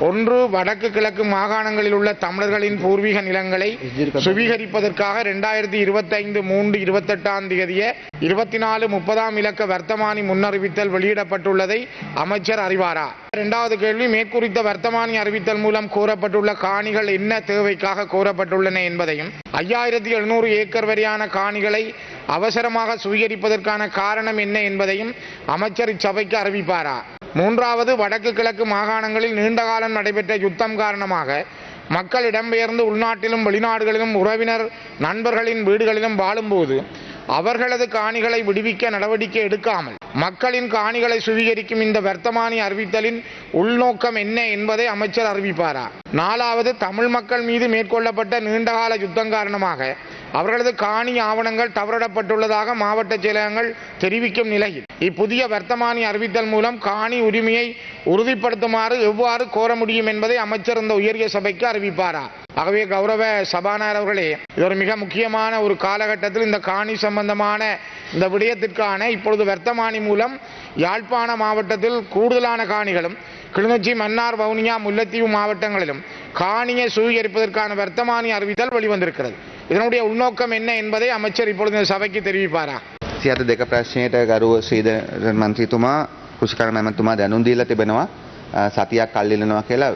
ஒன்று, வடக்கு கிழக்கு மாகாணங்களில் உள்ள தமிழர்களின் பூர்வீக நிலங்களை சுவீகரிப்பதற்காக 2025 3/28 24:30 இலக்க வர்த்தமானி முன்னறிவித்தல் வெளியிடப்பட்டுள்ளதை அமைச்சர் அறிவாரா? இரண்டாவது கேள்வி, மேற்குறித்த வர்த்தமானி அறிவித்தல் மூலம் கோரப்பட்டுள்ள காணிகள் என்ன தேவைக்காக கோரப்பட்டுள்ளன என்பதையும் 5700 ஏக்கர் வரையான காணிகளை அவசரமாக சுவீகரிப்பதற்கான காரணம் என்ன என்பதையும் அமைச்சர் இச்சபைக்கு அறிவிப்பாரா? மூன்றாவது, வடக்கு கிழக்கு மாகாணங்களில் நீண்டகாலம் நடைபெற்ற யுத்தம் காரணமாக மக்கள் இடம்பெயர்ந்து உள்நாட்டிலும் வெளிநாடுகளிலும் உறவினர் நண்பர்களின் வீடுகளிலும் வாழும்போது அவர்களது காணிகளை விடுவிக்க நடவடிக்கை எடுக்காமல் மக்களின் காணிகளை சுவீகரிக்கும் இந்த வர்த்தமானி அறிவித்தலின் உள்நோக்கம் என்ன என்பதை அமைச்சர் அறிவிப்பாரா? நாலாவது, தமிழ் மக்கள் மீது மேற்கொள்ளப்பட்ட நீண்டகால யுத்தம் காரணமாக அவர்களது காணி ஆவணங்கள் தவறிடப்பட்டுள்ளதாக மாவட்ட செயலகங்கள் தெரிவிக்கும் நிலையில் இப்புதிய வர்த்தமானி அறிவித்தல் மூலம் காணி உரிமையை உறுதிப்படுத்துமாறு எவ்வாறு கோர முடியும் என்பதை அமைச்சர் இந்த உயரிய சபைக்கு அறிவிப்பாரா? ஆகவே கௌரவ சபாநாயகர் அவர்களே, இது ஒரு மிக முக்கியமான ஒரு காலகட்டத்தில் இந்த காணி சம்பந்தமான இந்த விடயத்திற்கான இப்பொழுது வர்த்தமானி மூலம் யாழ்ப்பாண மாவட்டத்தில் கூடுதலான காணிகளும் கிளிநொச்சி, மன்னார், வவுனியா, முல்லைத்தீவு மாவட்டங்களிலும் காணியை சுவீகரிப்பதற்கான வர்த்தமானி அறிவித்தல் வெளிவந்திருக்கிறது. இதனுடைய உள்நோக்கம் என்ன என்பதை அமைச்சர் இப்பொழுது இந்த சபைக்கு தெரிவிப்பாரா? සියත දෙක ප්‍රශ්නයට ගරුව ශ්‍රීධරන් මන්ත්‍රීතුමා කෘෂිකර්ම මැතිතුමා දැනුම් දීලා තිබෙනවා සතියක් කල් ඉල්ලනවා කියලා